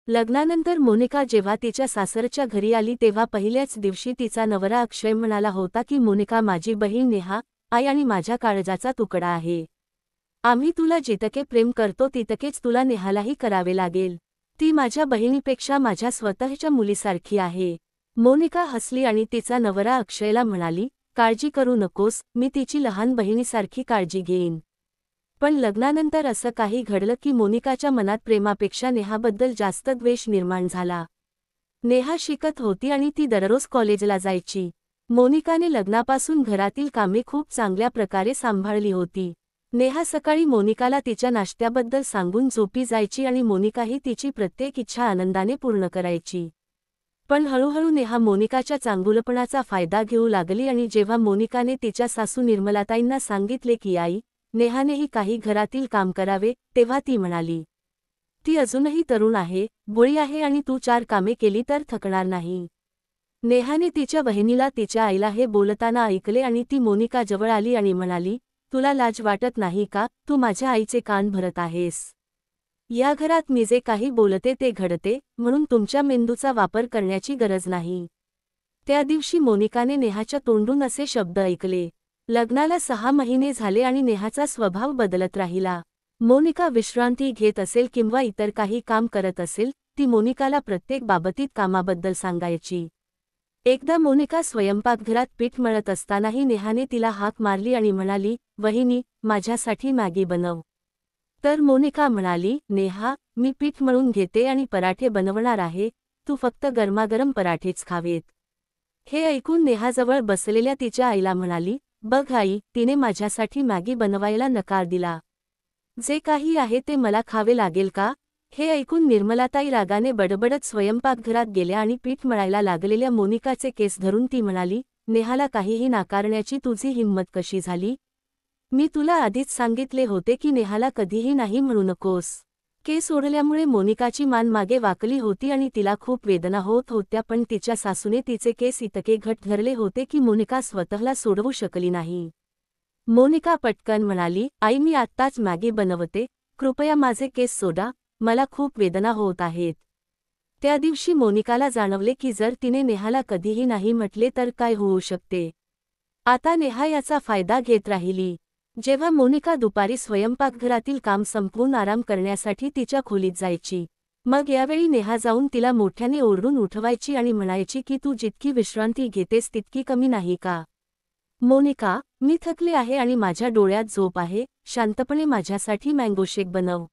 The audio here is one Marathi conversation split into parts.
लग्नानंतर मोनिका जेव्हा तिच्या सासरच्या घरी आली तेव्हा पहिल्याच दिवशी तिचा नवरा अक्षय म्हणाला होता की मोनिका माझी बहीण नेहा, आई आणि माझ्या काळजाचा तुकडा आहे. आम्ही तुला जितके प्रेम करतो तितकेच तुला नेहालाही करावे लागेल. ती माझ्या बहिणीपेक्षा माझ्या स्वतःच्या मुलीसारखी आहे. मोनिका हसली आणि तिचा नवरा अक्षयला म्हणाली, काळजी करू नकोस, मी तिची लहान बहिणीसारखी काळजी घेईन. पण लग्नानंतर असं काही घडलं की मोनिकाच्या मनात प्रेमापेक्षा नेहाबद्दल जास्त द्वेष निर्माण झाला. नेहा शिकत होती आणि ती दररोज कॉलेजला जायची. मोनिकाने लग्नापासून घरातील कामे खूप चांगल्या प्रकारे सांभाळली होती. नेहा सकाळी मोनिकाला तिच्या नाश्त्याबद्दल सांगून झोपी जायची आणि मोनिकाही तिची प्रत्येक इच्छा आनंदाने पूर्ण करायची. पण हळूहळू नेहा मोनिकाच्या चांगुलपणाचा फायदा घेऊ लागली आणि जेव्हा मोनिकाने तिच्या सासू निर्मलाताईंना सांगितले की आई, नेहानेही काही घरातील काम करावे, तेव्हा ती म्हणाली, ती अजूनही तरुण आहे, भोळी आहे आणि तू 4 कामे केली तर थकणार नाही. नेहाने तिच्या बहिणीला तिच्या आईला हे बोलताना ऐकले आणि ती मोनिका जवळ आली आणि म्हणाली, तुला लाज वाटत नाही का, तू माझ्या आईचे कान भरत आहेस. या घरात मी जे काही बोलते ते घडते, म्हणून तुमच्या मेंदूचा वापर करण्याची गरज नाही. त्या दिवशी मोनिकाने नेहाच्या तोंडून असे शब्द ऐकले. लग्नाला 6 महिने झाले आणि नेहाचा स्वभाव बदलत राहिला. मोनिका विश्रांती घेत असेल किंवा इतर काही काम करत असेल, ती मोनिकाला प्रत्येक बाबतीत कामाबद्दल सांगायची. एकदा मोनिका स्वयंपाकघरात पीठ मळत असतानाही नेहाने तिला हाक मारली आणि म्हणाली, वहिनी, माझ्यासाठी मॅगी बनव. तर मोनिका म्हणाली, नेहा, मी पीठ मळून घेते आणि पराठे बनवणार आहे, तू फक्त गरमागरम पराठेच खावेत. हे ऐकून नेहाजवळ बसलेल्या तिच्या आईला म्हणाली, बघ आई, तिने माझ्यासाठी मॅगी बनवायला नकार दिला. जे काही आहे ते मला खावे लागेल का? हे ऐकून निर्मलाताई रागाने बडबडत स्वयंपाकघरात गेल्या आणि पीठ मळायला लागलेल्या मोनिकाचे केस धरून ती म्हणाली, नेहाला काहीही नाकारण्याची तुझी हिंमत कशी झाली? मी तुला आधीच सांगितले होते की नेहाला कधीही नाही म्हणू नकोस. केस ओढल्यामुळे मोनिकाची मान मागे वाकली होती आणि तिला खूप वेदना होत होत्या, पण तिच्या सासूने तिचे केस इतके घट्ट धरले होते की मोनिका स्वतःला सोडवू शकली नाही. मोनिका पटकन म्हणाली, आई, मी आत्ताच मॅगी बनवते, कृपया माझे केस सोडा, मला खूप वेदना होत आहेत. त्या दिवशी मोनिकाला जाणवले की जर तिने नेहाला कधीही नाही म्हटले तर काय होऊ शकते. आता नेहा याचा फायदा घेत राहिली. जेव्हा मोनिका दुपारी स्वयंपाकघरातील काम संपवून आराम करण्यासाठी तिच्या खोलीत जायची, मग यावेळी नेहा जाऊन तिला मोठ्याने ओरडून उठवायची आणि म्हणायची की तू जितकी विश्रांती घेतेस तितकी कमी नाही का? मोनिका, मी थकले आहे आणि माझ्या डोळ्यात झोप आहे, शांतपणे माझ्यासाठी मँगो शेक बनव.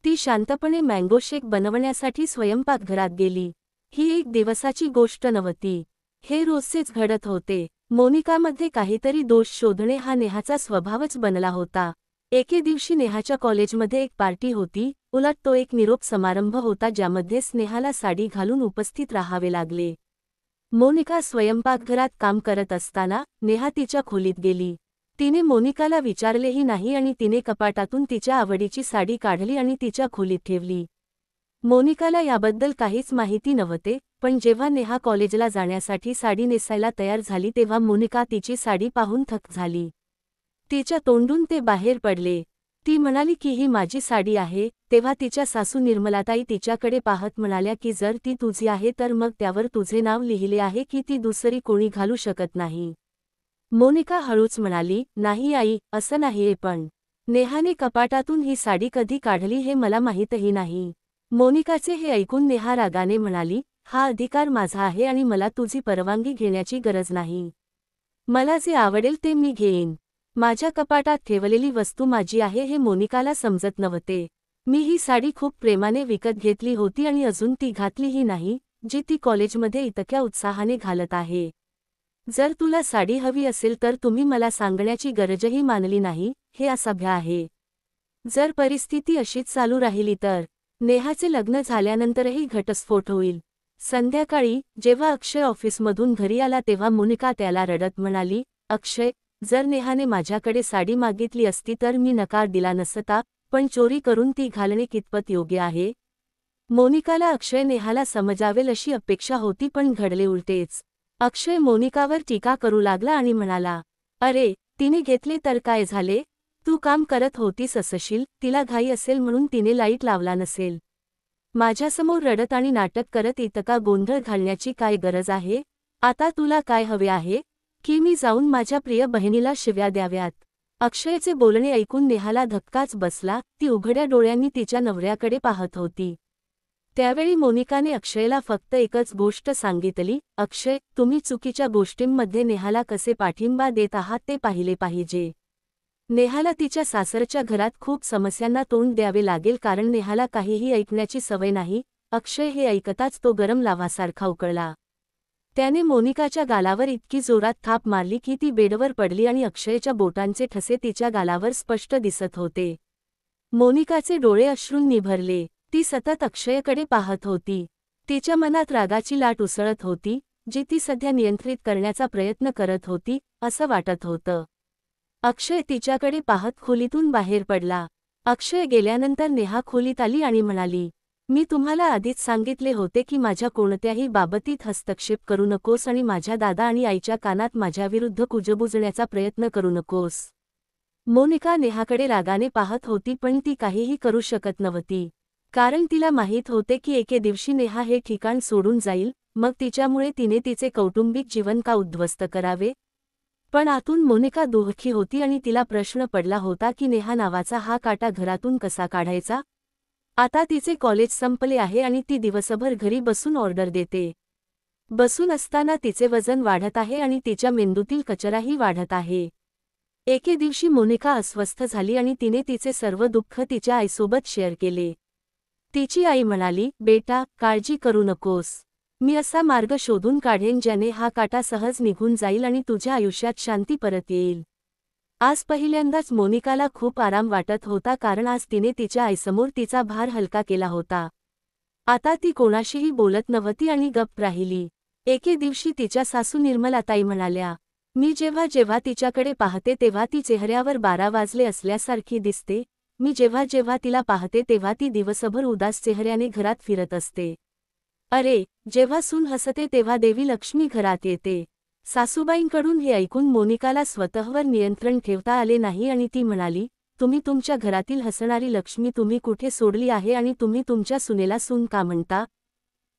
ती शांतपणे मँगो शेक बनवण्यासाठी स्वयंपाकघरात गेली. ही एक दिवसाची गोष्ट नव्हती. हे रोजचेच घडत होते. मोनिकामध्ये काहीतरी दोष शोधणे हा नेहाचा स्वभावच बनला होता. एके दिवशी नेहाच्या कॉलेजमध्ये एक पार्टी होती, उलट तो एक निरोप समारंभ होता ज्यामध्ये नेहाला साडी घालून उपस्थित राहावे लागले. मोनिका स्वयंपाकघरात काम करत असताना नेहा तिच्या खोलीत गेली. तिने मोनिकाला विचारलेही नाही आणि तिने कपाटातून तिच्या आवडीची साडी काढली आणि तिच्या खोलीत ठेवली. मोनिकाला याबद्दल काहीच माहिती नव्हते, पण जेव्हा नेहा कॉलेजला जाण्यासाठी साडी नेसायला तयार झाली तेव्हा मोनिका तिची साडी पाहून थक्क झाली. तिच्या तोंडून ते बाहेर पडले. ती म्हणाली की ही माझी साडी आहे. तेव्हा तिच्या सासू निर्मलाताई तिच्याकडे पाहत म्हणाल्या की जर ती तुझी आहे तर मग त्यावर तुझे नाव लिहिले आहे की ती दुसरी कोणी घालू शकत नाही. मोनिका हळूच म्हणाली, नाही आई, असं नाहीये, पण नेहाने कपाटातून ही साडी कधी काढली हे मला माहीतही नाही. मोनिकाचे हे ऐकून नेहा रागाने म्हणाली, हा अधिकार माझा आहे आणि मला तुझी परवानगी घेण्याची गरज नाही. मला जे आवडेल ते मी घेईन. माझ्या कपाटात ठेवलेली वस्तू माझी आहे हे मोनिकाला समजत नव्हते. मी ही साडी खूप प्रेमाने विकत घेतली होती आणि अजून ती घातलीही नाही, जी ती कॉलेजमध्ये इतक्या उत्साहाने घालत आहे. जर तुला साडी हवी असेल तर तुम्ही मला सांगण्याची गरजही मानली नाही, हे असभ्य आहे. जर परिस्थिती अशीच चालू राहिली तर नेहाचे लग्न झाल्यानंतरही घटस्फोट होईल. संध्याकाळी जेव्हा अक्षय ऑफिसमधून घरी आला तेव्हा मोनिका त्याला रडत म्हणाली, अक्षय, जर नेहाने माझ्याकडे साडी मागितली असती तर मी नकार दिला नसता, पण चोरी करून ती घालणे कितपत योग्य आहे? मोनिकाला अक्षय नेहाला समजावेल अशी अपेक्षा होती, पण घडले उलटेच. अक्षय मोनिकावर टीका करू लागला आणि म्हणाला, अरे, तिने घेतले तर काय झाले? तू काम करत होतीस असशील, तिला घाई असेल म्हणून तिने लाईट लावला नसेल. माझ्यासमोर रडत आणि नाटक करत इतका गोंधळ घालण्याची काय गरज आहे? आता तुला काय हवे आहे? की मी जाऊन माझ्या प्रिय बहिणीला शिव्या द्याव्यात? अक्षयचे बोलणे ऐकून नेहाला धक्काच बसला. ती उघड्या डोळ्यांनी तिच्या नवऱ्याकडे पाहत होती. त्यावेळी मोनिकाने अक्षयला फक्त एकच गोष्ट सांगितली, अक्षय, तुम्ही चुकीच्या गोष्टींमध्ये नेहाला कसे पाठिंबा देत आहात ते पाहिले पाहिजे. नेहाला तिच्या सासरच्या घरात खूप समस्यांना तोंड द्यावे लागेल कारण नेहाला काहीही ऐकण्याची सवय नाही. अक्षय हे ऐकताच तो गरम लाव्हासारखा उकळला. त्याने मोनिकाच्या गालावर इतकी जोरात थाप मारली की ती बेडवर पडली आणि अक्षयच्या बोटांचे ठसे तिच्या गालावर स्पष्ट दिसत होते. मोनिकाचे डोळे अश्रूंनी भरले. ती सतत अक्षयकडे पाहत होती. तिच्या मनात रागाची लाट उसळत होती, जी ती सध्या नियंत्रित करण्याचा प्रयत्न करत होती, असं वाटत होतं. अक्षय तिच्याकडे पाहत खोलीतून बाहेर पडला. अक्षय गेल्यानंतर नेहा खोलीत आली आणि म्हणाली, मी तुम्हाला आधीच सांगितले होते की माझ्या कोणत्याही बाबतीत हस्तक्षेप करू नकोस आणि माझ्या दादा आणि आईच्या कानात माझ्याविरुद्ध कुजबुजण्याचा प्रयत्न करू नकोस. मोनिका नेहाकडे रागाने पाहत होती पण ती काहीही करू शकत नव्हती. कारण तिला माहीत होते की एके दिवशी नेहा हे ठिकाण सोडून जाईल, मग तिच्यामुळे तिने तिचे कौटुंबिक जीवन का उद्ध्वस्त करावे? पण आतून मोनिका दुःखी होती आणि तिला प्रश्न पडला होता की नेहा नावाचा हा काटा घरातून कसा काढायचा? आता तिचे कॉलेज संपले आहे आणि ती दिवसभर घरी बसून ऑर्डर देते. बसून असताना तिचे वजन वाढत आहे आणि तिच्या मेंदूतील कचराही वाढत आहे. एके दिवशी मोनिका अस्वस्थ झाली आणि तिने तिचे सर्व दुःख तिच्या आईसोबत शेअर केले. तिची आई म्हणाली, बेटा, काळजी करू नकोस. मी असा मार्ग शोधून काढेन ज्याने हा काटा सहज निघून जाईल आणि तुझ्या आयुष्यात शांती परत येईल. आज पहिल्यांदाच मोनिकाला खूप आराम वाटत होता कारण आज तिने तिच्या आईसमोर तिचा भार हलका केला होता. आता ती कोणाशीही बोलत नव्हती आणि गप्प राहिली. एके दिवशी तिच्या सासू निर्मलाताई म्हणाल्या, मी जेव्हा जेव्हा तिच्याकडे पाहते तेव्हा ती चेहऱ्यावर 12 वाजले असल्यासारखी दिसते. मी जेव्हा जेव्हा तिला पाहते तेव्हा ती दिवसभर उदास चेहऱ्याने घरात फिरत असते. अरे, जेव्हा सून हसते तेव्हा देवी लक्ष्मी घरात येते. सासूबाईंकडून हे ऐकून मोनिकाला स्वतःवर नियंत्रण ठेवता आले नाही आणि ती म्हणाली, तुम्ही तुमच्या घरातील हसणारी लक्ष्मी तुम्ही कुठे सोडली आहे आणि तुम्ही तुमच्या सुनेला सून का म्हणता?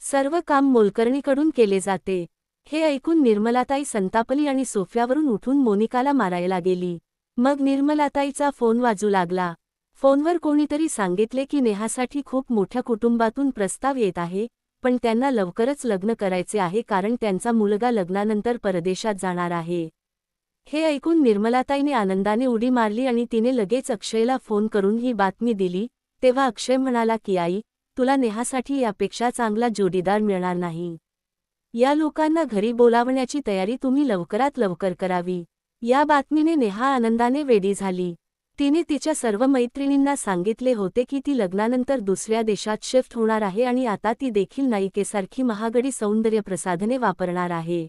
सर्व काम मोलकरणीकडून केले जाते. हे ऐकून निर्मलाताई संतापली आणि सोफ्यावरून उठून मोनिकाला मारायला गेली. मग निर्मलाताईचा फोन वाजू लागला. फोनवर कोणीतरी सांगितले की नेहासाठी खूप मोठ्या कुटुंबातून प्रस्ताव येत आहे, पण त्यांना लवकरच लग्न करायचे आहे कारण त्यांचा मुलगा लग्नानंतर परदेशात जाणार आहे. हे ऐकून निर्मलाताईने आनंदाने उडी मारली आणि तिने लगेच अक्षयला फोन करून ही बातमी दिली. तेव्हा अक्षय म्हणाला की आई, तुला नेहासाठी यापेक्षा चांगला जोडीदार मिळणार नाही. या लोकांना घरी बोलावण्याची तयारी तुम्ही लवकरात लवकर करावी. या बातमीने नेहा आनंदाने वेडी झाली. तिने तिच्या सर्व मैत्रिणींना सांगितले होते की ती लग्नानंतर दुसऱ्या देशात शिफ्ट होणार आहे आणि आता ती देखील नायिकेसारखी महागडी सौंदर्य प्रसाधने वापरणार आहे.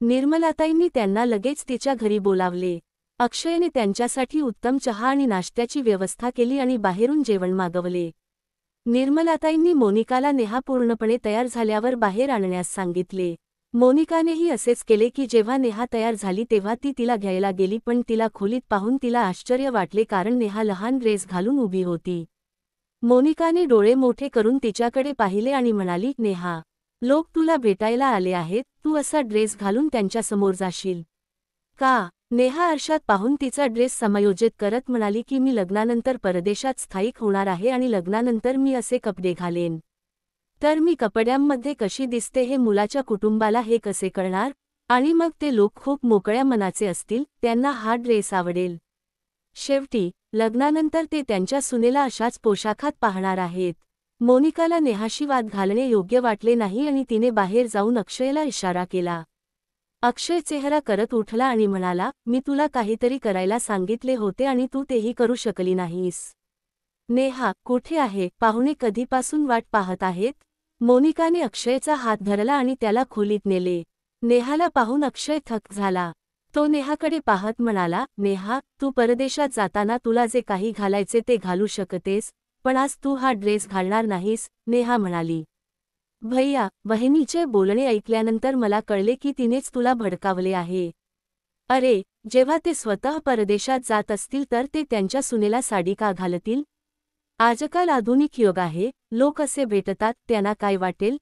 निर्मलाताईंनी त्यांना लगेच तिच्या घरी बोलावले. अक्षयने त्यांच्यासाठी उत्तम चहा आणि नाश्त्याची व्यवस्था केली आणि बाहेरून जेवण मागवले. निर्मलाताईंनी मोनिकाला नेहा पूर्णपणे तयार झाल्यावर बाहेर आणण्यास सांगितले. मोनिकानेही असेच केले की जेव्हा नेहा तयार झाली तेव्हा ती तिला घ्यायला गेली पण तिला खोलीत पाहून तिला आश्चर्य वाटले कारण नेहा लहान ड्रेस घालून उभी होती. मोनिकाने डोळे मोठे करून तिच्याकडे पाहिले आणि म्हणाली, नेहा, लोक तुला भेटायला आले आहेत, तू असा ड्रेस घालून त्यांच्यासमोर जाशील का? नेहा आरशात पाहून तिचा ड्रेस समायोजित करत म्हणाली की मी लग्नानंतर परदेशात स्थायिक होणार आहे आणि लग्नानंतर मी असे कपडे घालेन. तर मी कपड्यांमध्ये कशी दिसते हे मुलाच्या कुटुंबाला हे कसे कळणार? आणि मग ते लोक खूप मोकळ्या मनाचे असतील, त्यांना हा ड्रेस आवडेल. शेवटी लग्नानंतर ते त्यांच्या सुनेला अशाच पोशाखात पाहणार आहेत. मोनिकाला नेहाशी वाद घालणे योग्य वाटले नाही आणि तिने बाहेर जाऊन अक्षयला इशारा केला. अक्षय चेहरा करत उठला आणि म्हणाला, मी तुला काहीतरी करायला सांगितले होते आणि तू तेही करू शकली नाहीस. नेहा कुठे आहे? पाहुणे कधीपासून वाट पाहत आहेत? मोनिकाने अक्षयचा हात धरला आणि त्याला खोलीत नेले. नेहाला पाहून अक्षय थक्क झाला. तो नेहाकडे पाहत म्हणाला, नेहा, तू परदेशात जाताना तुला जे काही घालायचे ते घालू शकतेस, पण आज तू हा ड्रेस घालणार नाहीस. नेहा म्हणाली. भैया, बहिणीचे बोलणे ऐकल्यानंतर मला कळले की तिनेच तुला भडकावले आहे. अरे, जेव्हा ते स्वतः परदेशात जात असतील तर ते त्यांच्या सुनेला साडी का घालतील? आजकाल आधुनिक युग आहे, लोक असे भेटतात, त्यांना काय वाटेल?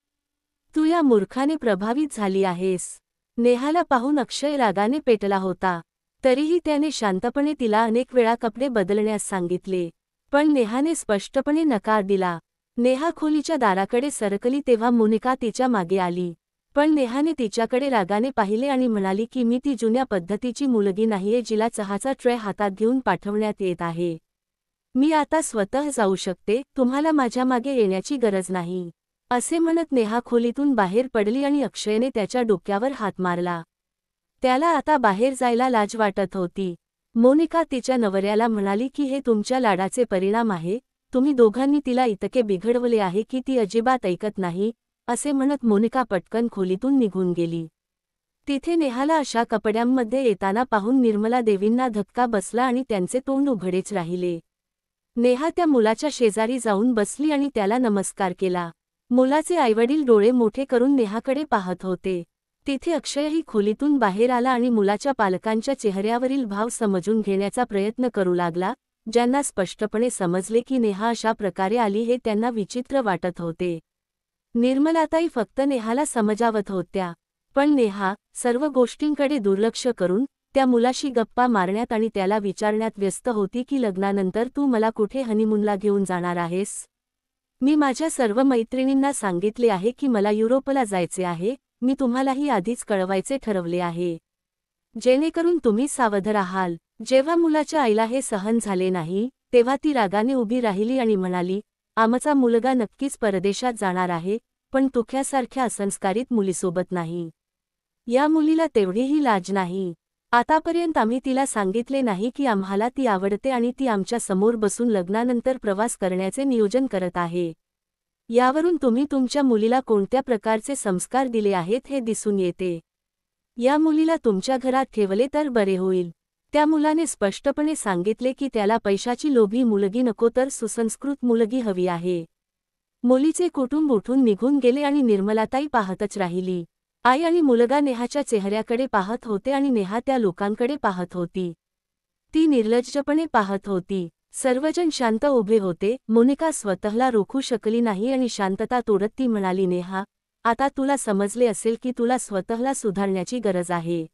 तू या मूर्खाने प्रभावित झाली आहेस. नेहाला पाहून अक्षय रागाने पेटला होता. तरीही त्याने शांतपणे तिला अनेक वेळा कपडे बदलण्यास सांगितले. पण नेहाने स्पष्टपणे नकार दिला. नेहा खोलीच्या दाराकडे सरकली तेव्हा मोनिका तिच्या मागे आली. पण नेहाने तिच्याकडे रागाने पाहिले आणि म्हणाली की मी ती जुन्या पद्धतीची मुलगी नाहीये जिला चहाचा ट्रे हातात घेऊन पाठवण्यात येत आहे. मी आता स्वतः जाऊ शकते, तुम्हाला माझ्या मागे येण्याची गरज नाही. असे म्हणत नेहा खोलीतून बाहेर पडली आणि अक्षयने त्याच्या डोक्यावर हात मारला. त्याला आता बाहेर जायला लाज वाटत होती. मोनिका तिच्या नवऱ्याला म्हणाली की हे तुमच्या लाडाचे परिणाम आहे, तुम्ही दोघांनी तिला इतके बिघडवले आहे की ती अजिबात ऐकत नाही. असे म्हणत मोनिका पटकन खोलीतून निघून गेली. तिथे नेहाला अशा कपड्यांमध्ये येताना पाहून निर्मला देवींना धक्का बसला आणि त्यांचे तोंड उघडेच राहिले. नेहा त्या मुलाच्या शेजारी जाऊन बसली आणि त्याला नमस्कार केला. मुलाचे आईवडील डोळे मोठे करून नेहाकडे पाहत होते. तिथे अक्षयही खोलीतून बाहेर आला आणि मुलाच्या पालकांच्या चेहऱ्यावरील भाव समजून घेण्याचा प्रयत्न करू लागला, ज्यांना स्पष्टपणे समजले की नेहा अशा प्रकारे आली हे त्यांना विचित्र वाटत होते. निर्मलाताई फक्त नेहाला समजावत होत्या. पण नेहा, सर्व गोष्टींकडे दुर्लक्ष करून, त्या मुलाशी गप्पा मारण्यात आणि त्याला विचारण्यात व्यस्त होती की लग्नानंतर तू मला कुठे हनीमूनला घेऊन जाणार आहेस? मी माझ्या सर्व मैत्रिणींना सांगितले आहे की मला युरोपला जायचे आहे, मी तुम्हालाही आधीच कळवायचे ठरवले आहे. जेणेकरून तुम्ही सावध राहाल. जेव्हा मुलाच्या आईला हे सहन झाले नाही, तेव्हा ती रागाने उभी राहिली आणि म्हणाली, आमचा मुलगा नक्कीच परदेशात जाणार आहे, पण तुझ्यासारख्या असंस्कारित मुलीसोबत नाही. या मुलीला तेवढीही लाज नाही. आतापर्यंत आम्ही तिला सांगितले नाही की आम्हाला ती आवडते आणि ती आमच्या समोर बसून लग्नानंतर प्रवास करण्याचे नियोजन करत आहे. यावरून तुम्ही तुमच्या मुलीला कोणत्या प्रकारचे संस्कार दिले आहेत हे दिसून येते. या मुलीला तुमच्या घरात ठेवले तर बरे होईल. त्या मुलाने स्पष्टपणे सांगितले की त्याला पैशाची लोभी मुलगी नको तर सुसंस्कृत मुलगी हवी आहे. मुलीचे कुटुंब उठून निघून गेले आणि निर्मलाताई पाहतच राहिली. आई आणि मुलगा नेहाच्या चेहऱ्याकडे पाहत होते आणि नेहा त्या लोकांकडे पाहत होती. ती निर्लज्जपणे पाहत होती. सर्वजण शांत उभे होते. मोनिका स्वतःला रोखू शकली नाही आणि शांतता तोडत ती म्हणाली, नेहा, आता तुला समजले असेल की तुला स्वतःला सुधारण्याची गरज आहे.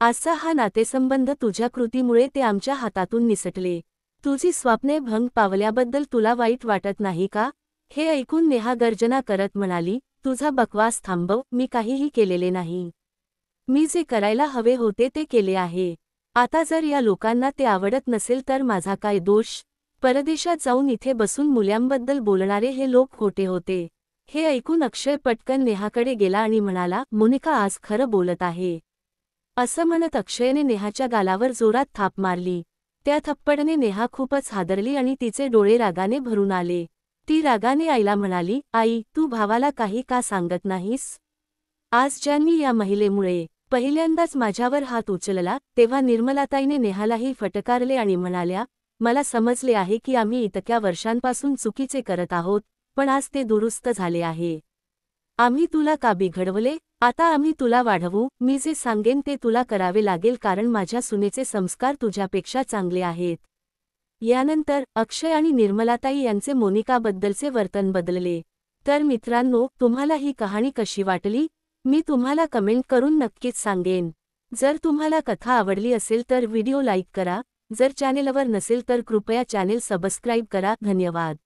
आजचा हा नातेसंबंध तुझ्या कृतीमुळे ते आमच्या हातातून निसटले. तुझी स्वप्ने भंग पावल्याबद्दल तुला वाईट वाटत नाही का? हे ऐकून नेहा गर्जना करत म्हणाली, तुझा बकवास थांबव, मी काहीही केलेले नाही. मी जे करायला हवे होते ते केले आहे. आता जर या लोकांना ते आवडत नसेल तर माझा काय दोष? परदेशात जाऊन इथे बसून मुलांबद्दल बोलणारे हे लोक खोटे होते. हे ऐकून अक्षय पटकन नेहाकडे गेला आणि म्हणाला, मोनिका आज खरं बोलत आहे. असं म्हणत अक्षयने नेहाच्या गालावर जोरात थाप मारली. त्या थप्पडने नेहा खूपच हादरली आणि तिचे डोळे रागाने भरून आले. ती रागाने आईला म्हणाली, आई, तू भावाला काही का सांगत नाहीस? आज ज्यांनी या महिलेमुळे पहिल्यांदाच माझ्यावर हात उचलला, तेव्हा निर्मलाताईने नेहालाही फटकारले आणि म्हणाल्या, मला समजले आहे की आम्ही इतक्या वर्षांपासून चुकीचे करत आहोत, पण आज ते दुरुस्त झाले आहे. आम्ही तुला का बिघडवले? आता आम्ही तुला वाढवू. मी जे सांगेन ते तुला करावे लागेल कारण माझ्या सुनेचे संस्कार तुझ्यापेक्षा चांगले आहेत. यानंतर अक्षय आणि निर्मलाताई यांचे मोनिकाबद्दलचे वर्तन बदलले. तर मित्रांनो, तुम्हाला ही कहाणी कशी वाटली? मी तुम्हाला कमेंट करून नक्कीच सांगेन. जर तुम्हाला कथा आवडली असेल तर व्हिडिओ लाईक करा. जर चॅनेलवर नसेल तर कृपया चॅनेल सबस्क्राईब करा. धन्यवाद.